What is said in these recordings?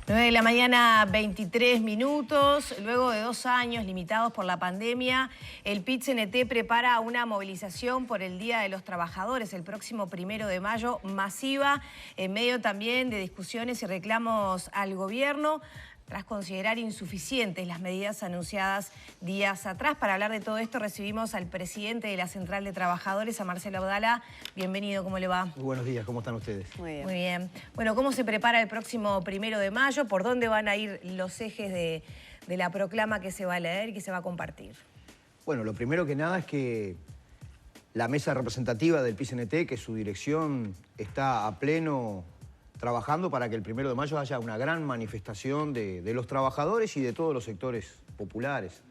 9 de la mañana, 23 minutos. Luego de 2 años limitados por la pandemia, el PIT-CNT prepara una movilización por el Día de los Trabajadores el próximo 1 de mayo, masiva, en medio también de discusiones y reclamos al gobierno, tras considerar insuficientes las medidas anunciadas días atrás. Para hablar de todo esto recibimos al presidente de la Central de Trabajadores, a Marcelo Abdala. Bienvenido, ¿cómo le va? Muy buenos días, ¿cómo están ustedes? Muy bien. Muy bien. Bueno, ¿cómo se prepara el próximo 1 de mayo? ¿Por dónde van a ir los ejes de la proclama que se va a leer y que se va a compartir? Bueno, lo primero que nada es que la mesa representativa del PIT-CNT, que su dirección está a pleno trabajando para que el 1 de mayo haya una gran manifestación de los trabajadores y de todos los sectores populares.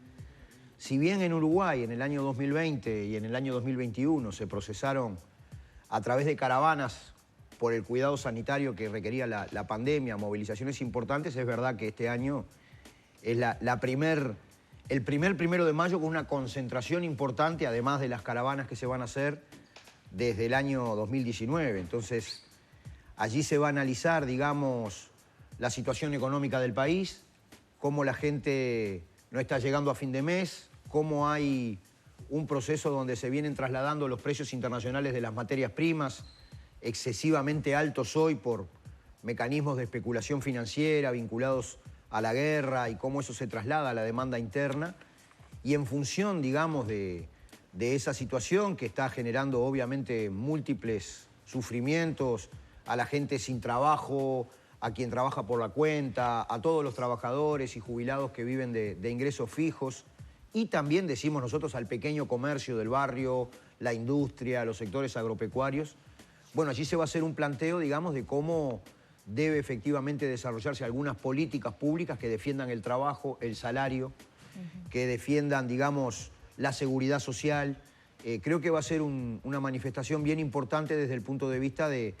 Si bien en Uruguay en el año 2020 y en el año 2021 se procesaron a través de caravanas por el cuidado sanitario que requería la pandemia, movilizaciones importantes, es verdad que este año es el primer 1 de mayo con una concentración importante, además de las caravanas que se van a hacer desde el año 2019. Entonces, allí se va a analizar, digamos, la situación económica del país, cómo la gente no está llegando a fin de mes, cómo hay un proceso donde se vienen trasladando los precios internacionales de las materias primas, excesivamente altos hoy por mecanismos de especulación financiera vinculados a la guerra y cómo eso se traslada a la demanda interna. Y en función, digamos, de esa situación que está generando obviamente múltiples sufrimientos, a la gente sin trabajo, a quien trabaja por la cuenta, a todos los trabajadores y jubilados que viven de ingresos fijos, y también, decimos nosotros, al pequeño comercio del barrio, la industria, los sectores agropecuarios. Bueno, allí se va a hacer un planteo, digamos, de cómo debe efectivamente desarrollarse algunas políticas públicas que defiendan el trabajo, el salario, que defiendan, digamos, la seguridad social. Creo que va a ser una manifestación bien importante desde el punto de vista de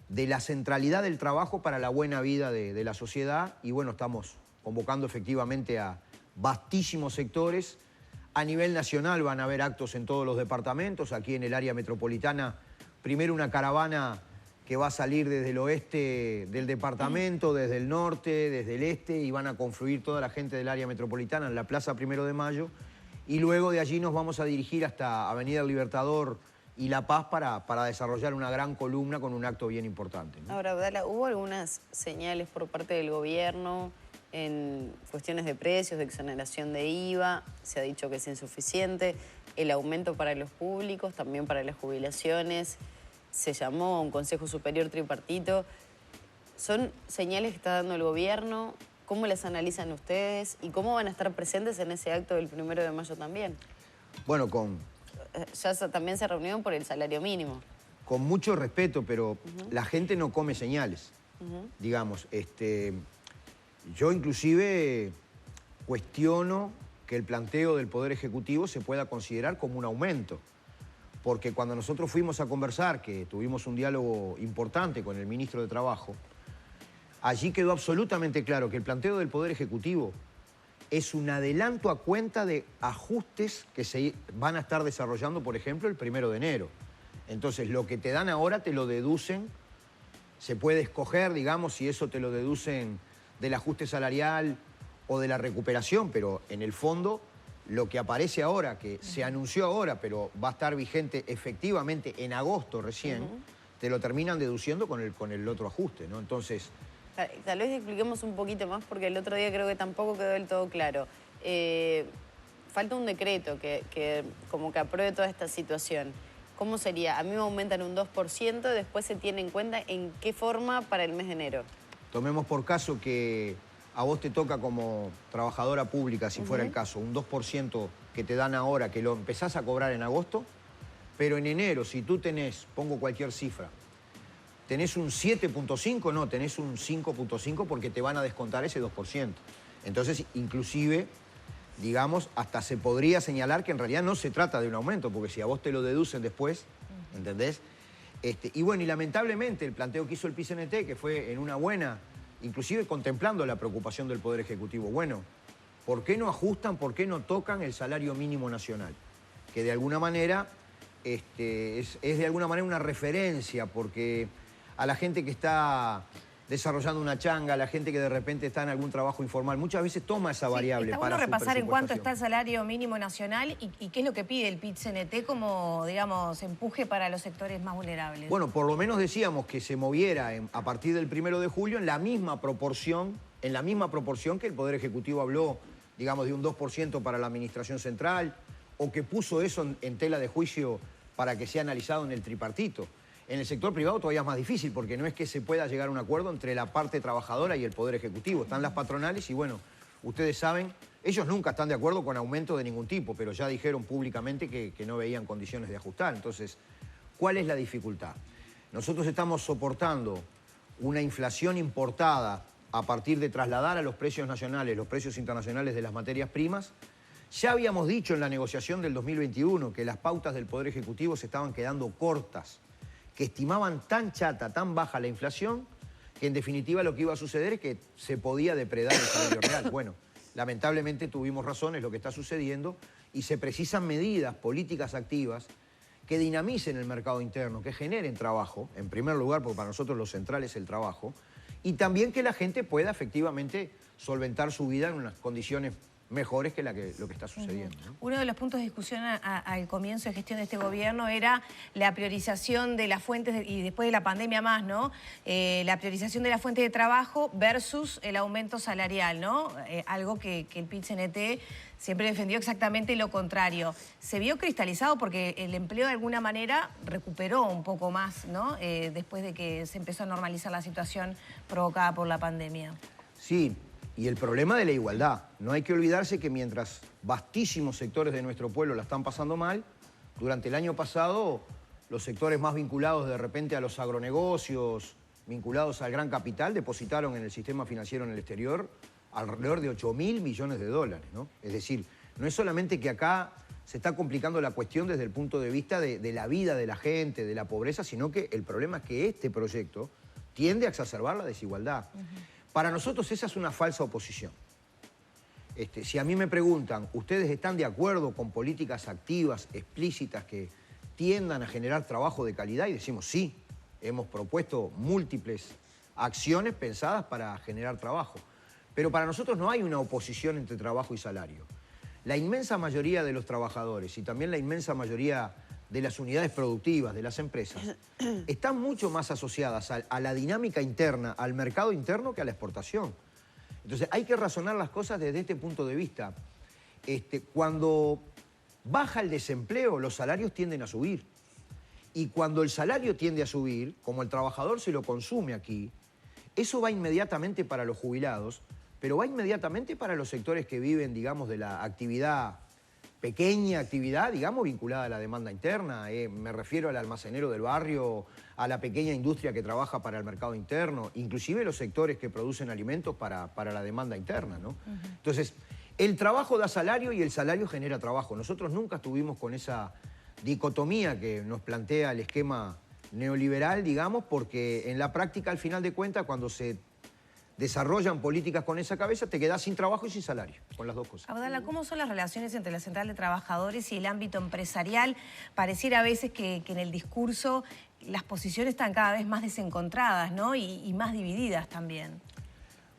la centralidad del trabajo para la buena vida de la sociedad. Y bueno, estamos convocando efectivamente a vastísimos sectores. A nivel nacional van a haber actos en todos los departamentos. Aquí en el área metropolitana, primero una caravana que va a salir desde el oeste del departamento, desde el norte, desde el este, y van a confluir toda la gente del área metropolitana en la Plaza 1 de Mayo. Y luego de allí nos vamos a dirigir hasta Avenida El Libertador y La Paz para desarrollar una gran columna con un acto bien importante, ¿no? Ahora, Abdala, ¿hubo algunas señales por parte del gobierno en cuestiones de precios, de exoneración de IVA? Se ha dicho que es insuficiente. El aumento para los públicos, también para las jubilaciones. Se llamó a un Consejo Superior Tripartito. ¿Son señales que está dando el gobierno? ¿Cómo las analizan ustedes? ¿Y cómo van a estar presentes en ese acto del 1 de mayo también? Bueno, Ya también se reunieron por el salario mínimo. con mucho respeto, pero la gente no come señales, digamos. Yo inclusive cuestiono que el planteo del Poder Ejecutivo se pueda considerar como un aumento, porque cuando nosotros fuimos a conversar, que tuvimos un diálogo importante con el ministro de Trabajo, allí quedó absolutamente claro que el planteo del Poder Ejecutivo es un adelanto a cuenta de ajustes que se van a estar desarrollando, por ejemplo, el 1 de enero. Entonces, lo que te dan ahora te lo deducen, se puede escoger, digamos, si eso te lo deducen del ajuste salarial o de la recuperación, pero en el fondo, lo que aparece ahora, que se anunció ahora, pero va a estar vigente efectivamente en agosto recién, te lo terminan deduciendo con el otro ajuste, ¿no? Entonces, tal vez expliquemos un poquito más, porque el otro día creo que tampoco quedó del todo claro. Falta un decreto que como que apruebe toda esta situación. ¿Cómo sería? A mí me aumentan un 2%, después se tiene en cuenta en qué forma para el mes de enero. Tomemos por caso que a vos te toca como trabajadora pública, si fuera el caso, un 2% que te dan ahora, que lo empezás a cobrar en agosto, pero en enero, si tú tenés, pongo cualquier cifra, tenés un 7.5, no, tenés un 5.5 porque te van a descontar ese 2%. Entonces, inclusive, digamos, hasta se podría señalar que en realidad no se trata de un aumento, porque si a vos te lo deducen después, ¿entendés? Y bueno, y lamentablemente el planteo que hizo el PIT-CNT, que fue en una buena, inclusive contemplando la preocupación del Poder Ejecutivo, bueno, ¿por qué no ajustan, por qué no tocan el salario mínimo nacional? Que de alguna manera es de alguna manera una referencia, porque a la gente que está desarrollando una changa, la gente que de repente está en algún trabajo informal, muchas veces toma esa variable está para bueno su repasar en cuánto está presupuestación. el salario mínimo nacional y qué es lo que pide el PIT-CNT como, digamos, empuje para los sectores más vulnerables. Bueno, por lo menos decíamos que se moviera a partir del 1 de julio en la misma proporción que el Poder Ejecutivo habló, digamos, de un 2% para la Administración Central, o que puso eso en tela de juicio para que sea analizado en el tripartito. En el sector privado todavía es más difícil, porque no es que se pueda llegar a un acuerdo entre la parte trabajadora y el Poder Ejecutivo. Están las patronales y, bueno, ustedes saben, ellos nunca están de acuerdo con aumento de ningún tipo, pero ya dijeron públicamente que no veían condiciones de ajustar. Entonces, ¿cuál es la dificultad? Nosotros estamos soportando una inflación importada a partir de trasladar a los precios nacionales los precios internacionales de las materias primas. Ya habíamos dicho en la negociación del 2021 que las pautas del Poder Ejecutivo se estaban quedando cortas, que estimaban tan chata, tan baja la inflación, que en definitiva lo que iba a suceder es que se podía depredar el salario real. Bueno, lamentablemente tuvimos razón, es lo que está sucediendo, y se precisan medidas, políticas activas, que dinamicen el mercado interno, que generen trabajo, en primer lugar, porque para nosotros lo central es el trabajo, y también que la gente pueda efectivamente solventar su vida en unas condiciones mejores que lo que está sucediendo, ¿no? Uno de los puntos de discusión al comienzo de gestión de este gobierno era la priorización de las fuentes, y después de la pandemia más, ¿no? La priorización de las fuentes de trabajo versus el aumento salarial, ¿no? Algo que el PIT-CNT siempre defendió exactamente lo contrario. Se vio cristalizado porque el empleo de alguna manera recuperó un poco más, ¿no? Después de que se empezó a normalizar la situación provocada por la pandemia. Sí. Y el problema de la igualdad. No hay que olvidarse que mientras vastísimos sectores de nuestro pueblo la están pasando mal, durante el año pasado los sectores más vinculados de repente a los agronegocios, vinculados al gran capital, depositaron en el sistema financiero en el exterior alrededor de 8.000 millones de dólares, ¿no? Es decir, no es solamente que acá se está complicando la cuestión desde el punto de vista de la vida de la gente, de la pobreza, sino que el problema es que este proyecto tiende a exacerbar la desigualdad. Para nosotros esa es una falsa oposición. Si a mí me preguntan, ¿ustedes están de acuerdo con políticas activas, explícitas, que tiendan a generar trabajo de calidad? Y decimos sí, hemos propuesto múltiples acciones pensadas para generar trabajo. Pero para nosotros no hay una oposición entre trabajo y salario. La inmensa mayoría de los trabajadores y también la inmensa mayoría de las unidades productivas, de las empresas, están mucho más asociadas a la dinámica interna, al mercado interno, que a la exportación. Entonces hay que razonar las cosas desde este punto de vista. Cuando baja el desempleo, los salarios tienden a subir. Y cuando el salario tiende a subir, como el trabajador se lo consume aquí, eso va inmediatamente para los jubilados, pero va inmediatamente para los sectores que viven, digamos, de la actividad, pequeña actividad, digamos, vinculada a la demanda interna. Me refiero al almacenero del barrio, a la pequeña industria que trabaja para el mercado interno, inclusive los sectores que producen alimentos para la demanda interna, ¿no? Entonces, el trabajo da salario y el salario genera trabajo. Nosotros nunca estuvimos con esa dicotomía que nos plantea el esquema neoliberal, digamos, porque en la práctica, al final de cuentas, cuando se desarrollan políticas con esa cabeza, te quedás sin trabajo y sin salario, con las dos cosas. Abdala, ¿cómo son las relaciones entre la Central de Trabajadores y el ámbito empresarial? Pareciera a veces que en el discurso las posiciones están cada vez más desencontradas, ¿no? Y más divididas también.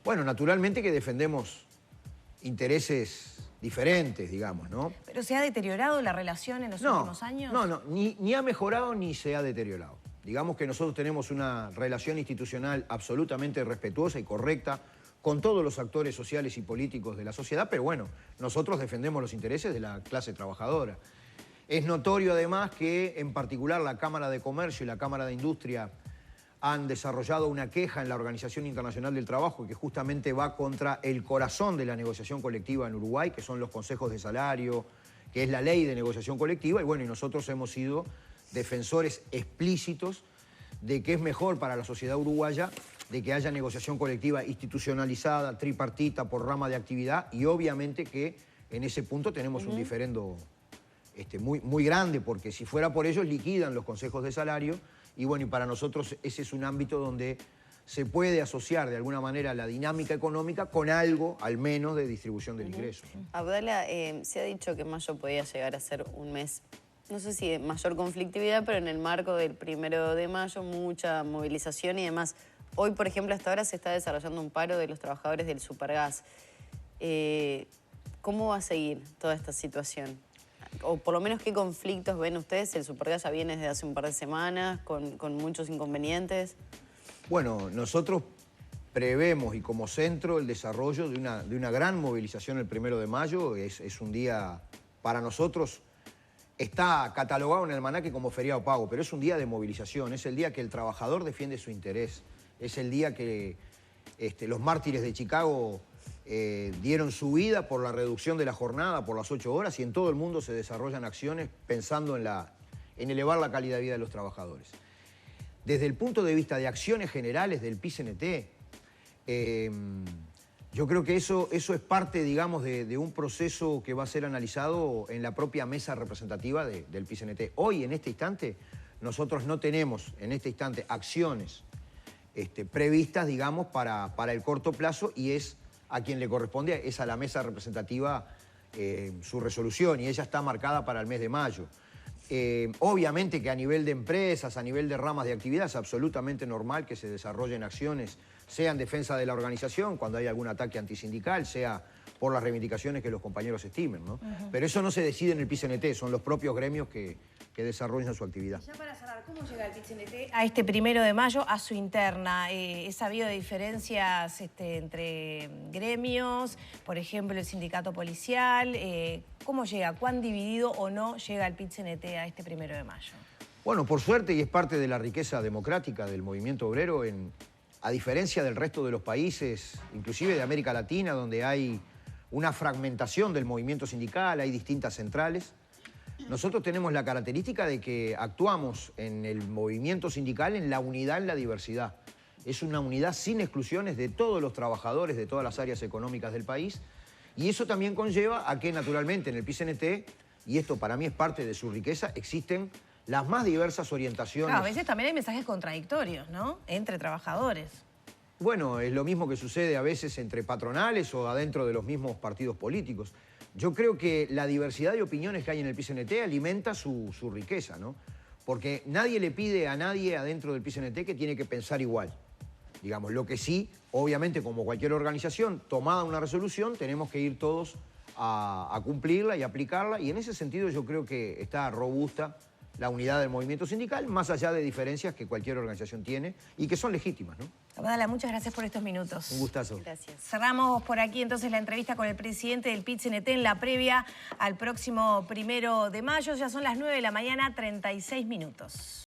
Bueno, naturalmente que defendemos intereses diferentes, digamos, ¿no? ¿Pero se ha deteriorado la relación en los últimos años? No, ni ha mejorado ni se ha deteriorado. Digamos que nosotros tenemos una relación institucional absolutamente respetuosa y correcta con todos los actores sociales y políticos de la sociedad, pero bueno, nosotros defendemos los intereses de la clase trabajadora. Es notorio además que en particular la Cámara de Comercio y la Cámara de Industria han desarrollado una queja en la Organización Internacional del Trabajo que justamente va contra el corazón de la negociación colectiva en Uruguay, que son los consejos de salario, que es la ley de negociación colectiva, y bueno, y nosotros hemos sido defensores explícitos de que es mejor para la sociedad uruguaya de que haya negociación colectiva institucionalizada, tripartita, por rama de actividad, y obviamente que en ese punto tenemos un diferendo muy grande, porque si fuera por ellos liquidan los consejos de salario, y bueno, y para nosotros ese es un ámbito donde se puede asociar de alguna manera la dinámica económica con algo, al menos, de distribución del ingreso. Abdala, se ha dicho que mayo podía llegar a ser un mes, no sé si de mayor conflictividad, pero en el marco del 1 de mayo, mucha movilización y demás. Hoy, por ejemplo, hasta ahora se está desarrollando un paro de los trabajadores del Supergas. ¿Cómo va a seguir toda esta situación? O por lo menos, ¿qué conflictos ven ustedes? El Supergas ya viene desde hace un par de semanas con muchos inconvenientes. Bueno, nosotros prevemos y como centro el desarrollo de una gran movilización el 1 de mayo. Es un día para nosotros, está catalogado en el almanaque como feriado pago, pero es un día de movilización, es el día que el trabajador defiende su interés, es el día que los mártires de Chicago dieron su vida por la reducción de la jornada, por las 8 horas, y en todo el mundo se desarrollan acciones pensando en elevar la calidad de vida de los trabajadores. Desde el punto de vista de acciones generales del PIT-CNT, yo creo que eso es parte, digamos, de un proceso que va a ser analizado en la propia mesa representativa del PIT-CNT. Hoy, en este instante, nosotros no tenemos, en este instante, acciones previstas, digamos, para el corto plazo, y es a quien le corresponde, es a la mesa representativa su resolución, y ella está marcada para el mes de mayo. Obviamente que a nivel de empresas, a nivel de ramas de actividad, es absolutamente normal que se desarrollen acciones, sea en defensa de la organización, cuando hay algún ataque antisindical, sea por las reivindicaciones que los compañeros estimen, ¿no? Pero eso no se decide en el PIT-CNT, son los propios gremios que desarrollan su actividad. Ya para cerrar, ¿cómo llega el PIT-CNT a este 1 de mayo, a su interna? ¿He sabido de diferencias entre gremios, por ejemplo, el sindicato policial? ¿Cómo llega? ¿Cuán dividido o no llega el PIT-CNT a este 1 de mayo? Bueno, por suerte, y es parte de la riqueza democrática del movimiento obrero, a diferencia del resto de los países, inclusive de América Latina, donde hay una fragmentación del movimiento sindical, hay distintas centrales, nosotros tenemos la característica de que actuamos en el movimiento sindical en la unidad, en la diversidad. Es una unidad sin exclusiones de todos los trabajadores de todas las áreas económicas del país, y eso también conlleva a que, naturalmente, en el PIT-CNT, y esto para mí es parte de su riqueza, existen las más diversas orientaciones. Claro, a veces también hay mensajes contradictorios, ¿no? Entre trabajadores. Bueno, es lo mismo que sucede a veces entre patronales o adentro de los mismos partidos políticos. Yo creo que la diversidad de opiniones que hay en el PIT-CNT alimenta su riqueza, ¿no? Porque nadie le pide a nadie adentro del PIT-CNT que tiene que pensar igual. Digamos, lo que sí, obviamente, como cualquier organización, tomada una resolución, tenemos que ir todos a cumplirla y aplicarla, y en ese sentido yo creo que está robusta la unidad del movimiento sindical, más allá de diferencias que cualquier organización tiene y que son legítimas, ¿no? Abdala, muchas gracias por estos minutos. Un gustazo. Gracias. Cerramos por aquí entonces la entrevista con el presidente del PIT-CNT en la previa al próximo 1 de mayo. Ya son las 9 de la mañana, 36 minutos.